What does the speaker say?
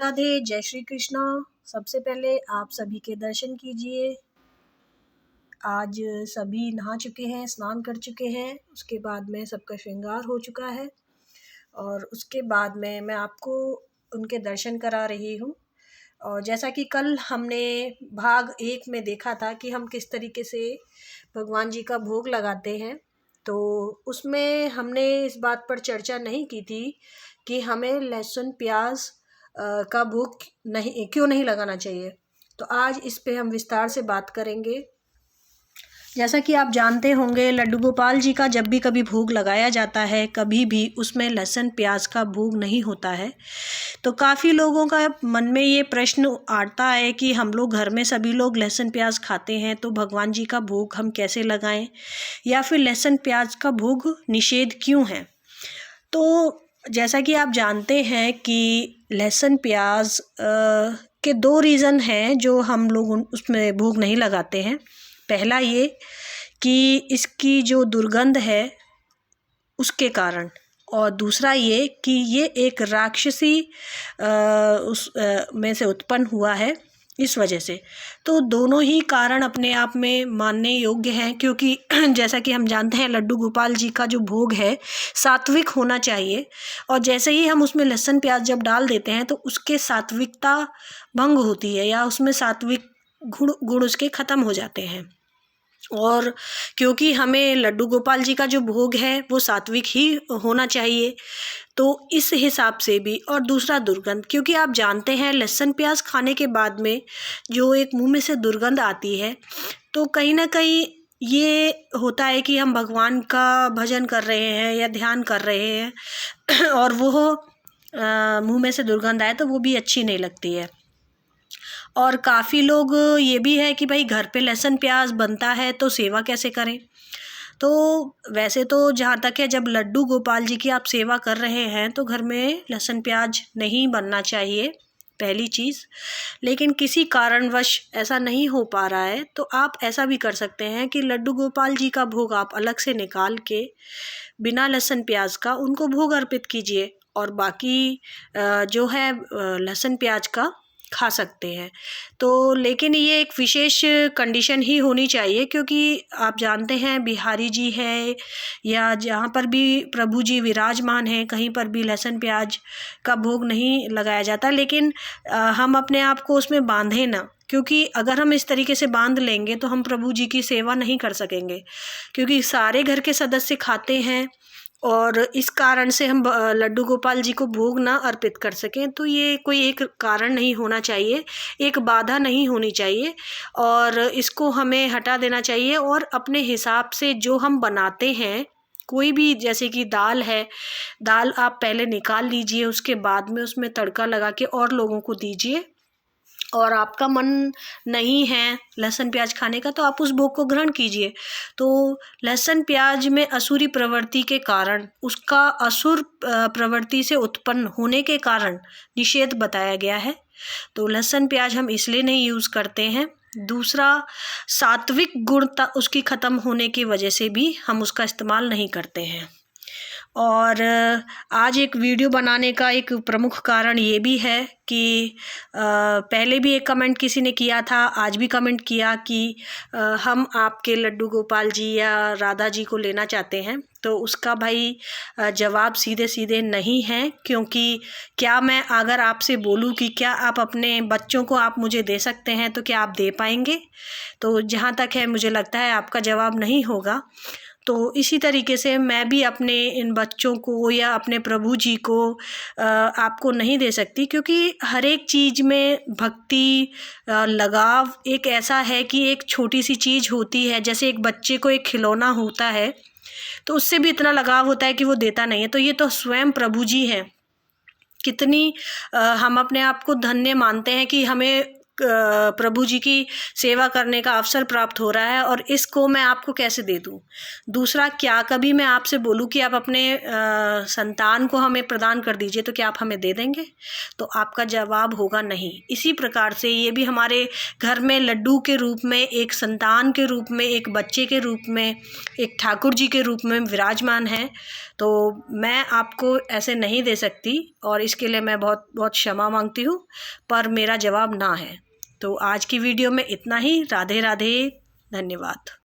राधे, जय श्री कृष्णा। सबसे पहले आप सभी के दर्शन कीजिए। आज सभी नहा चुके हैं, स्नान कर चुके हैं, उसके बाद में सबका श्रृंगार हो चुका है और उसके बाद में मैं आपको उनके दर्शन करा रही हूँ। और जैसा कि कल हमने भाग 1 में देखा था कि हम किस तरीके से भगवान जी का भोग लगाते हैं, तो उसमें हमने इस बात पर चर्चा नहीं की थी कि हमें लहसुन प्याज का भोग क्यों नहीं लगाना चाहिए। तो आज इस पे हम विस्तार से बात करेंगे। जैसा कि आप जानते होंगे, लड्डू गोपाल जी का जब भी कभी भोग लगाया जाता है, कभी भी उसमें लहसुन प्याज का भोग नहीं होता है। तो काफ़ी लोगों का मन में ये प्रश्न आता है कि हम लोग घर में सभी लोग लहसुन प्याज खाते हैं, तो भगवान जी का भोग हम कैसे लगाएं, या फिर लहसुन प्याज का भोग निषेध क्यों है। तो जैसा कि आप जानते हैं कि लहसुन प्याज के 2 रीज़न हैं जो हम लोग उसमें भोग नहीं लगाते हैं। पहला ये कि इसकी जो दुर्गंध है उसके कारण, और दूसरा ये कि ये एक राक्षसी में से उत्पन्न हुआ है, इस वजह से। तो दोनों ही कारण अपने आप में मानने योग्य हैं, क्योंकि जैसा कि हम जानते हैं लड्डू गोपाल जी का जो भोग है सात्विक होना चाहिए, और जैसे ही हम उसमें लहसुन प्याज जब डाल देते हैं तो उसके सात्विकता भंग होती है, या उसमें सात्विक गुण उसके ख़त्म हो जाते हैं। और क्योंकि हमें लड्डू गोपाल जी का जो भोग है वो सात्विक ही होना चाहिए, तो इस हिसाब से भी। और दूसरा दुर्गंध, क्योंकि आप जानते हैं लहसुन प्याज खाने के बाद में जो एक मुंह में से दुर्गंध आती है, तो कहीं ना कहीं ये होता है कि हम भगवान का भजन कर रहे हैं या ध्यान कर रहे हैं और वो मुंह में से दुर्गंध आए तो वो भी अच्छी नहीं लगती है। और काफ़ी लोग ये भी है कि भाई घर पे लहसुन प्याज बनता है तो सेवा कैसे करें। तो वैसे तो जहाँ तक है, जब लड्डू गोपाल जी की आप सेवा कर रहे हैं तो घर में लहसुन प्याज नहीं बनना चाहिए, पहली चीज़। लेकिन किसी कारणवश ऐसा नहीं हो पा रहा है तो आप ऐसा भी कर सकते हैं कि लड्डू गोपाल जी का भोग आप अलग से निकाल के बिना लहसुन प्याज का उनको भोग अर्पित कीजिए, और बाकी जो है लहसुन प्याज का खा सकते हैं। तो लेकिन ये एक विशेष कंडीशन ही होनी चाहिए, क्योंकि आप जानते हैं बिहारी जी है या जहाँ पर भी प्रभु जी विराजमान हैं, कहीं पर भी लहसुन प्याज का भोग नहीं लगाया जाता। लेकिन हम अपने आप को उसमें बांधे ना, क्योंकि अगर हम इस तरीके से बांध लेंगे तो हम प्रभु जी की सेवा नहीं कर सकेंगे, क्योंकि सारे घर के सदस्य खाते हैं और इस कारण से हम लड्डू गोपाल जी को भोग ना अर्पित कर सकें। तो ये कोई एक कारण नहीं होना चाहिए, एक बाधा नहीं होनी चाहिए, और इसको हमें हटा देना चाहिए। और अपने हिसाब से जो हम बनाते हैं, कोई भी, जैसे कि दाल है, दाल आप पहले निकाल लीजिए, उसके बाद में उसमें तड़का लगा के और लोगों को दीजिए। और आपका मन नहीं है लहसुन प्याज खाने का तो आप उस भोग को ग्रहण कीजिए। तो लहसुन प्याज में असुरी प्रवृत्ति के कारण, उसका असुर प्रवृत्ति से उत्पन्न होने के कारण निषेध बताया गया है। तो लहसुन प्याज हम इसलिए नहीं यूज़ करते हैं। दूसरा, सात्विक गुणता उसकी ख़त्म होने की वजह से भी हम उसका इस्तेमाल नहीं करते हैं। और आज एक वीडियो बनाने का एक प्रमुख कारण ये भी है कि पहले भी एक कमेंट किसी ने किया था, आज भी कमेंट किया कि हम आपके लड्डू गोपाल जी या राधा जी को लेना चाहते हैं। तो उसका भाई जवाब सीधे सीधे नहीं है, क्योंकि क्या मैं अगर आपसे बोलूँ कि क्या आप अपने बच्चों को आप मुझे दे सकते हैं, तो क्या आप दे पाएंगे? तो जहाँ तक है मुझे लगता है आपका जवाब नहीं होगा। तो इसी तरीके से मैं भी अपने इन बच्चों को या अपने प्रभु जी को आपको नहीं दे सकती, क्योंकि हर एक चीज़ में भक्ति, लगाव एक ऐसा है कि एक छोटी सी चीज़ होती है, जैसे एक बच्चे को एक खिलौना होता है तो उससे भी इतना लगाव होता है कि वो देता नहीं है। तो ये तो स्वयं प्रभु जी हैं। कितनी हम अपने आप को धन्य मानते हैं कि हमें प्रभु जी की सेवा करने का अवसर प्राप्त हो रहा है, और इसको मैं आपको कैसे दे दूं? दूसरा, क्या कभी मैं आपसे बोलूं कि आप अपने संतान को हमें प्रदान कर दीजिए, तो क्या आप हमें दे देंगे? तो आपका जवाब होगा नहीं। इसी प्रकार से ये भी हमारे घर में लड्डू के रूप में, एक संतान के रूप में, एक बच्चे के रूप में, एक ठाकुर जी के रूप में विराजमान है। तो मैं आपको ऐसे नहीं दे सकती, और इसके लिए मैं बहुत बहुत क्षमा मांगती हूँ, पर मेरा जवाब ना है। तो आज की वीडियो में इतना ही। राधे राधे, धन्यवाद।